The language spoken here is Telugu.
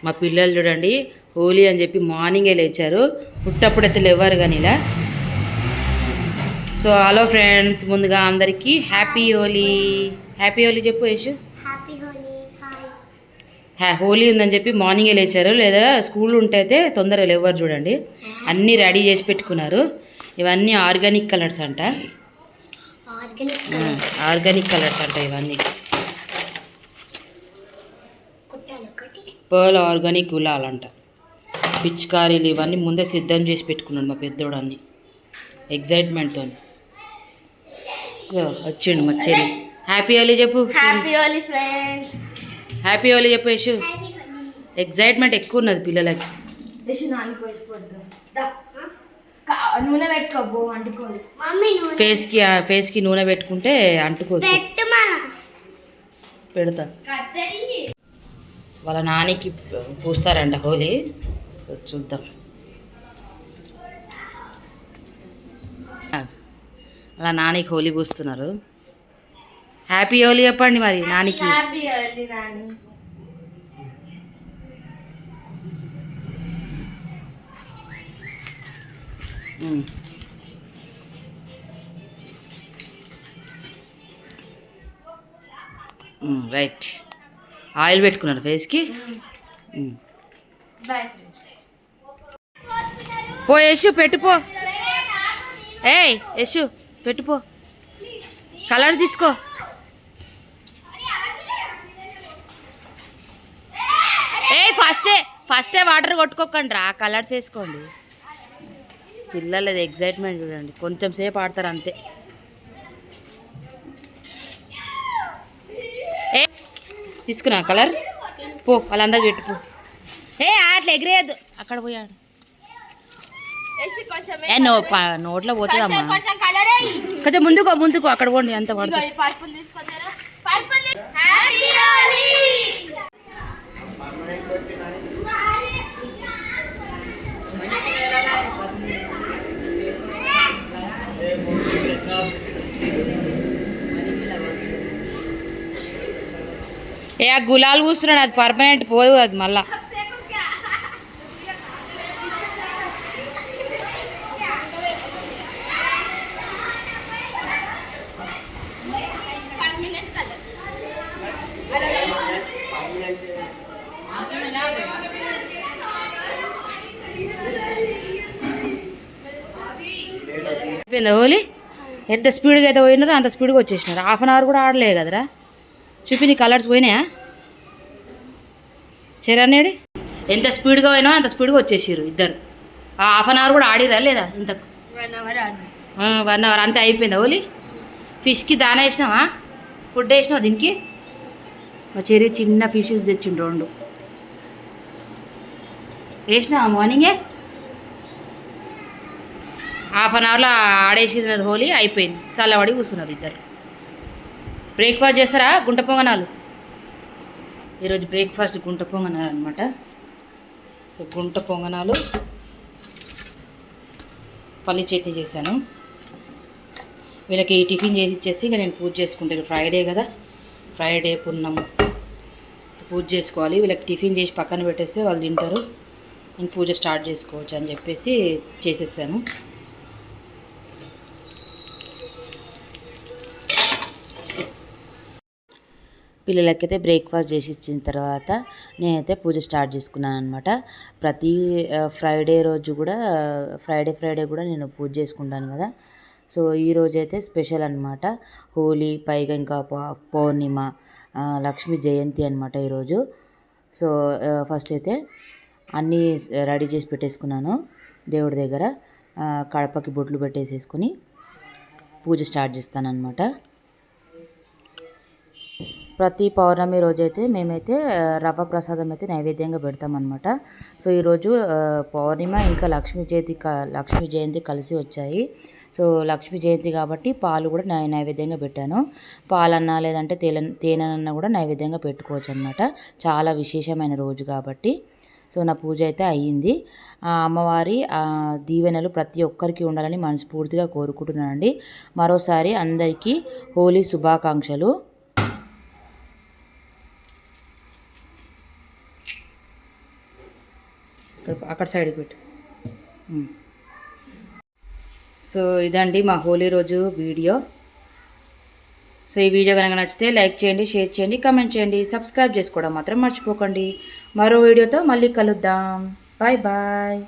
మా పిల్లలు చూడండి హోలీ అని చెప్పి మార్నింగే లేచారు. పుట్టప్పుడైతే లేవారు కానీ ఇలా. సో హలో ఫ్రెండ్స్, ముందుగా అందరికీ హ్యాపీ హోలీ. హ్యాపీ హోలీ చెప్పు యశు. హోలీ ఉందని చెప్పి మార్నింగే లేచారు, లేదా స్కూల్ ఉంటే అయితే తొందరగా లేవరు. చూడండి అన్నీ రెడీ చేసి పెట్టుకున్నారు. ఇవన్నీ ఆర్గానిక్ కలర్స్ అంట, ఆర్గానిక్ కలర్స్ అంట ఇవన్నీ. Pearl organic గులాలంట. పిచ్చికారీలు ఇవన్నీ ముందే సిద్ధం చేసి పెట్టుకున్నాడు మా పెద్దోడు అన్ని ఎగ్జైట్మెంట్తో. సో వచ్చిండు మా చెల్లి. హ్యాపీ హోలీ చెప్పు. Happy Holi friends. Happy Holi చెప్పు యశు. ఎగ్జైట్మెంట్ ఎక్కువ ఉన్నది పిల్లలకి. నూనె పెట్టుకోబో అంటుకోదు. ఫేస్కి నూనె పెట్టుకుంటే అంటుకోదు. పెడతా. వాళ్ళ నానికి పూస్తారంట హోలీ. చూద్దాం. వాళ్ళ నానికి హోలీ పూస్తున్నారు. హ్యాపీ హోలీ చెప్పండి మరి నానికి. Happy Holi Nani. Right. Oil పెట్టుకున్నారు ఫేస్కి. పో యశు పెట్టుపో. ఏయ్ యశు పెట్టుపో. కలర్ తీసుకో. ఏయ్ ఫస్టే వాటర్ కొట్టుకోకండి రా, కలర్స్ వేసుకోండి. పిల్లలది ఎగ్జైట్మెంట్ చూడండి, కొంచెం సేపు ఆడతారు అంతే. ఏ తీసుకున్నా కలర్. పో వాళ్ళందరూ పెట్టుపో. అట్లా ఎగిరేయద్దు, అక్కడ పోయాడు. నోట్లో పోతుందమ్మా. కొంచెం ముందుకో అక్కడ పోండి. అంత పడుతుంది. ఆ గులాలు పూస్తున్నాడు, అది పర్మనెంట్ పోదు అది మళ్ళా. అయిపోయిందా హోలీ? ఎంత స్పీడ్గా అయితే పోయినారో అంత స్పీడ్గా వచ్చేసినారు. హాఫ్ అన్ అవర్ కూడా ఆడలేదు కదరా. చూపి నీ కలర్స్ పోయినాయా చరణ్యుడి? ఎంత స్పీడ్గా పోయినా అంత స్పీడ్గా వచ్చేసారు ఇద్దరు. హాఫ్ అన్ అవర్ కూడా ఆడిరా లేదా? ఇంతకు 1 అవర్ అంతే అయిపోయిందా హోలీ? ఫిష్కి దానా వేసినావా? ఫుడ్ వేసినావా దీనికి? మా చెర్రీ చిన్న ఫిషెస్ తెచ్చిండు 2 వేసినావా మార్నింగే? హాఫ్ అన్ అవర్లో ఆడేసినారు హోలీ, అయిపోయింది. చల్లబడి కూర్చున్నారు ఇద్దరు. బ్రేక్ఫాస్ట్ చేస్తారా? గుంట పొంగనాలు. ఈరోజు బ్రేక్ఫాస్ట్ గుంట పొంగనాలు అనమాట. సో గుంట పొంగనాలు, పల్లి చట్నీ చేశాను. వీళ్ళకి టిఫిన్ చేసి ఇచ్చేసి ఇక నేను పూజ చేసుకుంటాను. ఫ్రైడే కదా, ఫ్రైడే పున్నము. సో పూజ చేసుకోవాలి. వీళ్ళకి టిఫిన్ చేసి పక్కన పెట్టేస్తే వాళ్ళు తింటారు, నేను పూజ స్టార్ట్ చేసుకోవచ్చు అని చెప్పేసి చేసేసాను. పిల్లలకైతే బ్రేక్ఫాస్ట్ చేసి ఇచ్చిన తర్వాత నేనైతే పూజ స్టార్ట్ చేసుకున్నాను అనమాట. ప్రతి ఫ్రైడే కూడా నేను పూజ చేసుకుంటాను కదా. సో ఈరోజైతే స్పెషల్ అనమాట. హోలీ పైగా ఇంకా పౌర్ణిమ, లక్ష్మీ జయంతి అనమాట ఈరోజు. సో ఫస్ట్ అయితే అన్నీ రెడీ చేసి పెట్టేసుకున్నాను దేవుడి దగ్గర. కడపకి బొట్లు పెట్టేసేసుకొని పూజ స్టార్ట్ చేస్తాను అనమాట. ప్రతి పౌర్ణమి రోజైతే మేమైతే రవ్వ ప్రసాదం అయితే నైవేద్యంగా పెడతామన్నమాట. సో ఈరోజు పౌర్ణిమ ఇంకా లక్ష్మీ జయంతి కలిసి వచ్చాయి. సో లక్ష్మీ జయంతి కాబట్టి పాలు కూడా నైవేద్యంగా పెట్టాను. పాలన్నా లేదంటే తేనెనన్నా కూడా నైవేద్యంగా పెట్టుకోవచ్చు అనమాట. చాలా విశేషమైన రోజు కాబట్టి. సో నా పూజ అయితే అయ్యింది. అమ్మవారి దీవెనలు ప్రతి ఒక్కరికి ఉండాలని మనస్ఫూర్తిగా కోరుకుంటున్నానండి. మరోసారి అందరికీ హోలీ శుభాకాంక్షలు. అక్కడ సైడ్కి పెట్టు. సో ఇదండి మా హోలీ రోజు వీడియో. సో ఈ వీడియో కనుక నచ్చితే లైక్ చేయండి, షేర్ చేయండి, కామెంట్ చేయండి, సబ్స్క్రైబ్ చేసుకోవడం మాత్రం మర్చిపోకండి. మరో వీడియోతో మళ్ళీ కలుద్దాం. Bye bye.